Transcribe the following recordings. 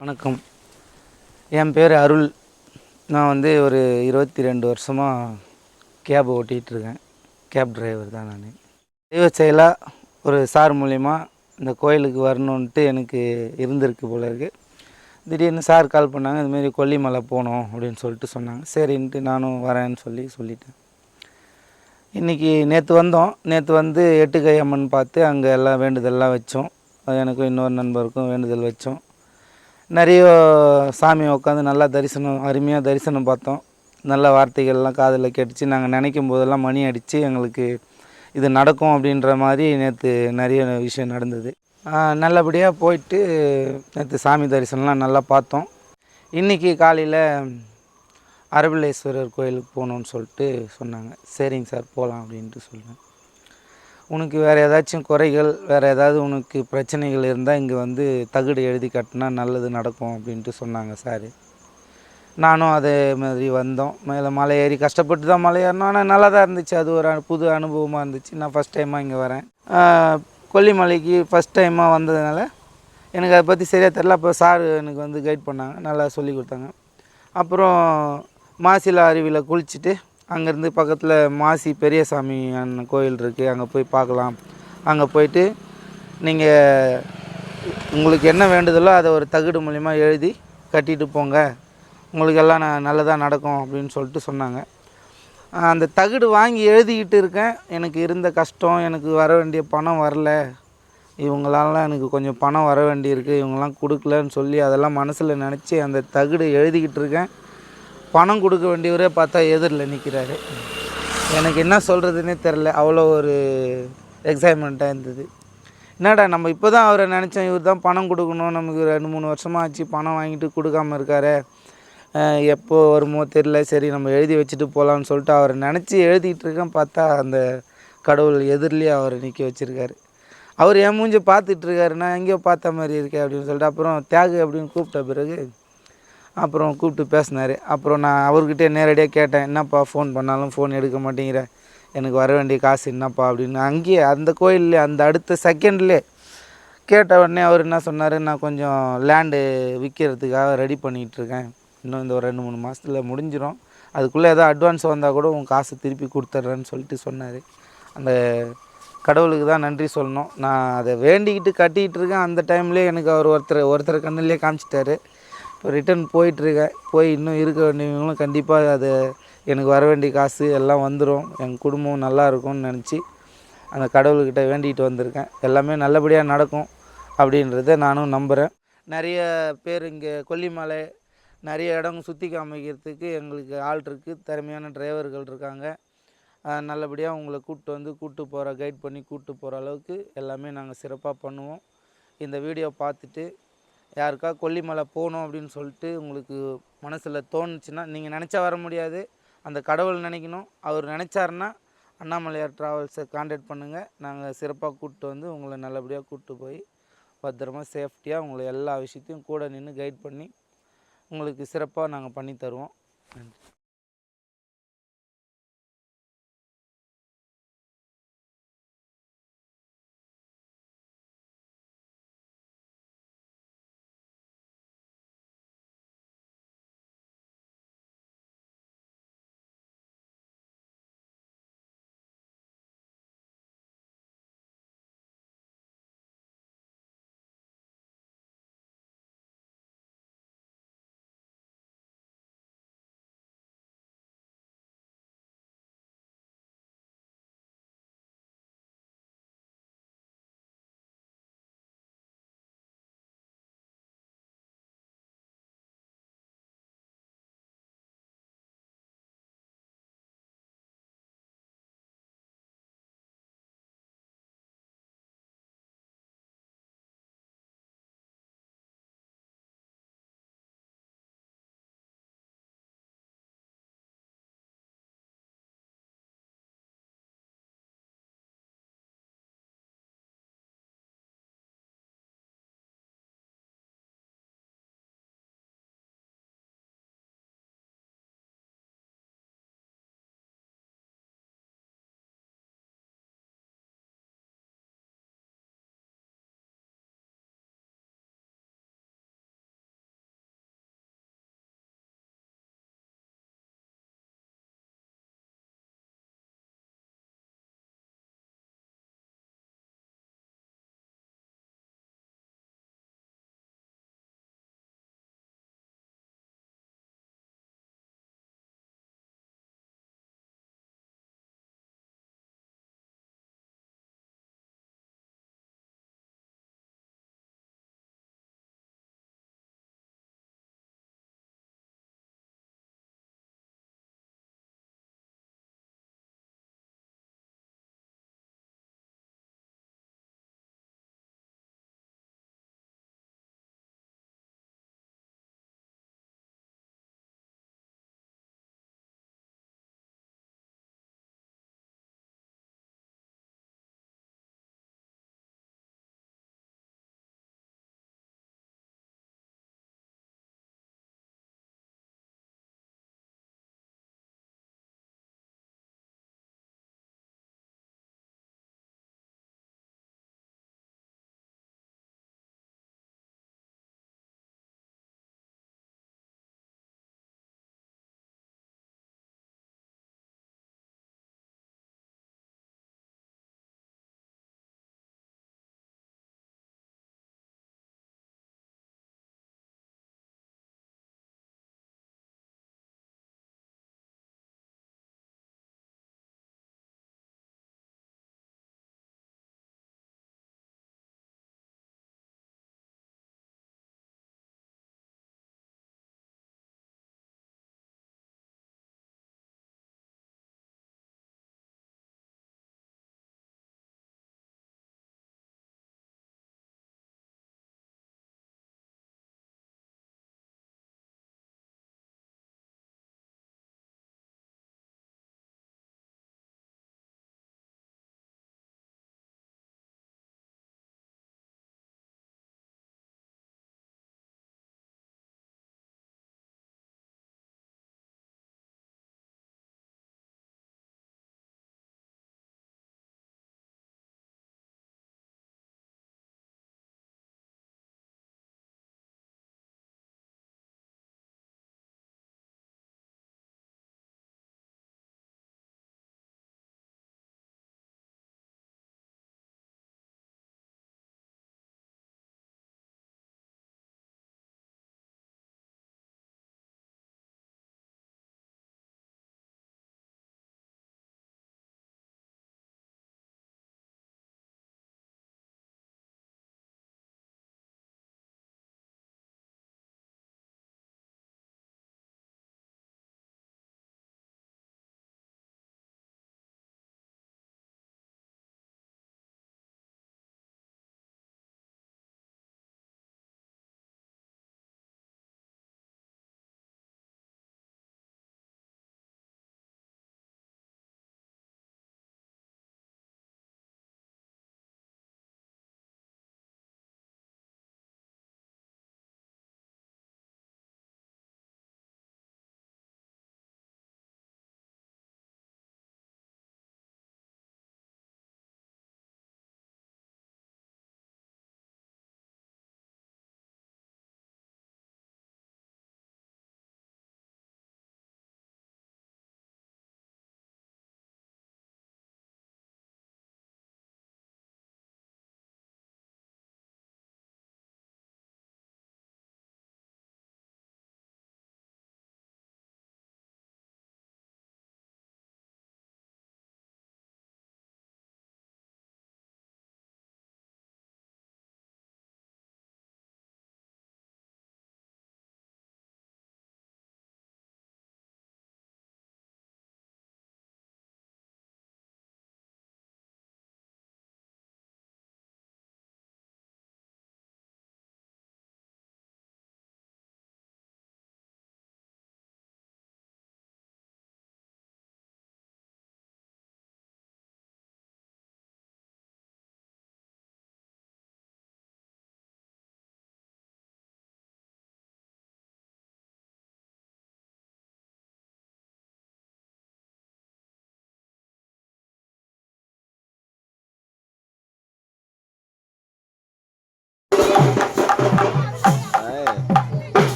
வணக்கம். என் பேர் அருள். நான் வந்து ஒரு 22 வருஷமாக கேப் ஓட்டிகிட்ருக்கேன். கேப் டிரைவர் தான் நான். தெய்வ செயலாக ஒரு சார் மூலிமா இந்த கோயிலுக்கு வரணுன்ட்டு எனக்கு இருந்திருக்கு போல இருக்குது. திடீர்னு சார் கால் பண்ணாங்க, இதுமாரி கொல்லிமலை போகணும் அப்படின்னு சொல்லிட்டு சொன்னாங்க. சரின்ட்டு நானும் வரேன்னு சொல்லிட்டேன். இன்றைக்கி நேற்று வந்தோம். நேற்று வந்து எட்டுக்கை அம்மன் பார்த்து அங்கே எல்லாம் வேண்டுதல்லாம் வச்சோம். எனக்கும் இன்னொரு நண்பருக்கும் வேண்டுதல் வச்சோம். நிறைய சாமியை உட்காந்து நல்லா தரிசனம், அருமையாக தரிசனம் பார்த்தோம். நல்ல வார்த்தைகள்லாம் காதில் கேட்டுச்சு. நாங்கள் நினைக்கும் போதெல்லாம் மணி அடித்து எங்களுக்கு இது நடக்கும் அப்படின்ற மாதிரி நேற்று நிறைய விஷயம் நடந்தது. நல்லபடியாக போயிட்டு நேற்று சாமி தரிசனம்லாம் நல்லா பார்த்தோம். இன்றைக்கி காலையில் அரபிலேஸ்வரர் கோயிலுக்கு போகணுன்னு சொல்லிட்டு சொன்னாங்க. சரிங்க சார் போகலாம் அப்படின்ட்டு சொல்லுவேன். உனக்கு வேறு ஏதாச்சும் குறைகள், வேறு ஏதாவது உனக்கு பிரச்சனைகள் இருந்தால் இங்கே வந்து தகடு எழுதி கட்டினா நல்லது நடக்கும் அப்படின்ட்டு சொன்னாங்க சார். நானும் அதே மாதிரி வந்தோம். மேலே மலை ஏறி கஷ்டப்பட்டு தான் மலை ஏறினோம். ஆனால் நல்லா தான் இருந்துச்சு. அது ஒரு புது அனுபவமாக இருந்துச்சு. நான் ஃபஸ்ட் டைமாக இங்கே வரேன். கொல்லிமலைக்கு ஃபஸ்ட் டைமாக வந்ததுனால எனக்கு அதை பற்றி சரியாக தெரில. அப்போ சார் எனக்கு வந்து கைட் பண்ணாங்க, நல்லா சொல்லி கொடுத்தாங்க. அப்புறம் மாசிலா அருவியில் குளிச்சுட்டு அங்கேருந்து பக்கத்தில் மாசி பெரியசாமி கோயில் இருக்குது, அங்கே போய் பார்க்கலாம். அங்கே போயிட்டு நீங்கள் உங்களுக்கு என்ன வேண்டுதலோ அதை ஒரு தகடு மூலிமா எழுதி கட்டிட்டு போங்க, உங்களுக்கு எல்லாம் நல்லதாக நடக்கும் அப்படின்னு சொல்லிட்டு சொன்னாங்க. அந்த தகடு வாங்கி எழுதிக்கிட்டு இருக்கேன். எனக்கு இருந்த கஷ்டம், எனக்கு வர வேண்டிய பணம் வரல, இவங்களால எனக்கு கொஞ்சம் பணம் வர வேண்டியிருக்கு, இவங்கெல்லாம் கொடுக்கலன்னு சொல்லி அதெல்லாம் மனசில் நினச்சி அந்த தகடு எழுதிக்கிட்டு இருக்கேன். பணம் கொடுக்க வேண்டியவரே பார்த்தா எதிரில் நிற்கிறாரு. எனக்கு என்ன சொல்கிறதுனே தெரில. அவ்வளோ ஒரு எக்ஸைட்மெண்ட்டாக இருந்தது. என்னடா நம்ம இப்போ தான் அவரை நினச்சோம், இவர் தான் பணம் கொடுக்கணும், நமக்கு 2-3 வருஷமாக ஆச்சு பணம் வாங்கிட்டு கொடுக்காமல் இருக்கார், எப்போ வருமோ தெரில, சரி நம்ம எழுதி வச்சுட்டு போகலான்னு சொல்லிட்டு அவரை நினச்சி எழுதிக்கிட்டு இருக்கேன். பார்த்தா அந்த கடவுள் எதிரிலேயே அவரை நிற்க வச்சுருக்காரு. அவர் என் மூஞ்சி பார்த்துட்ருக்காரு. நான் எங்கேயோ பார்த்த மாதிரி இருக்கேன் அப்படின்னு சொல்லிட்டு அப்புறம் தியாகு அப்படின்னு கூப்பிட்ட பிறகு அப்புறம் கூப்பிட்டு பேசினார். அப்புறம் நான் அவர்கிட்டே நேரடியாக கேட்டேன், என்னப்பா ஃபோன் பண்ணாலும் ஃபோன் எடுக்க மாட்டேங்கிற, எனக்கு வர வேண்டிய காசு என்னப்பா அப்படின்னு. அங்கேயே அந்த கோயில்லே அந்த அடுத்த செகண்ட்லேயே கேட்ட உடனே அவர் என்ன சொன்னார், நான் கொஞ்சம் லேண்டு விற்கிறதுக்காக ரெடி பண்ணிகிட்ருக்கேன், இன்னும் இந்த ஒரு 2-3 மாதத்தில் முடிஞ்சிடும், அதுக்குள்ளே ஏதோ அட்வான்ஸ் வந்தால் கூட உங்கள் காசு திருப்பி கொடுத்துட்றேன்னு சொல்லிட்டு சொன்னார். அந்த கடவுளுக்கு தான் நன்றி சொல்லணும். நான் அதை வேண்டிக்கிட்டு கட்டிக்கிட்டு இருக்கேன். அந்த டைம்லேயே எனக்கு அவர் ஒருத்தர் கண்ணுலேயே காமிச்சிட்டாரு. இப்போ ரிட்டன் போயிட்டுருக்கேன். போய் இன்னும் இருக்க வேண்டியவங்களும் கண்டிப்பாக அது எனக்கு வர வேண்டிய காசு எல்லாம் வந்துடும், எங்கள் குடும்பம் நல்லா இருக்கும்னு நினச்சி அந்த கடவுள்கிட்ட வேண்டிகிட்டு வந்திருக்கேன். எல்லாமே நல்லபடியாக நடக்கும் அப்படின்றத நானும் நம்புகிறேன். நிறைய பேர் இங்கே கொல்லிமலை நிறைய இடம் சுற்றி காமிக்கிறதுக்கு எங்களுக்கு ஆள் இருக்குது, திறமையான டிரைவர்கள் இருக்காங்க. நல்லபடியாக உங்களை கூப்பிட்டு போகிற கைட் பண்ணி கூப்பிட்டு போகிற அளவுக்கு எல்லாமே நாங்கள் சிறப்பாக பண்ணுவோம். இந்த வீடியோ பார்த்துட்டு யாருக்கா கொல்லிமலை போகணும் அப்படின்னு சொல்லிட்டு உங்களுக்கு மனசில் தோணுச்சுன்னா, நீங்கள் நினச்சா வர முடியாது, அந்த கடவுள் நினைக்கணும். அவர் நினச்சாருன்னா அண்ணாமலையார் ட்ராவல்ஸை கான்டாக்ட் பண்ணுங்கள். நாங்கள் சிறப்பாக கூப்பிட்டு வந்து உங்களை நல்லபடியாக கூப்பிட்டு போய் பத்திரமா சேஃப்டியாக உங்களை எல்லா விஷயத்தையும் கூட நின்று கைட் பண்ணி உங்களுக்கு சிறப்பாக நாங்கள் பண்ணி தருவோம். நன்றி.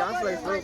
டான்ஸ் லைஃப் போ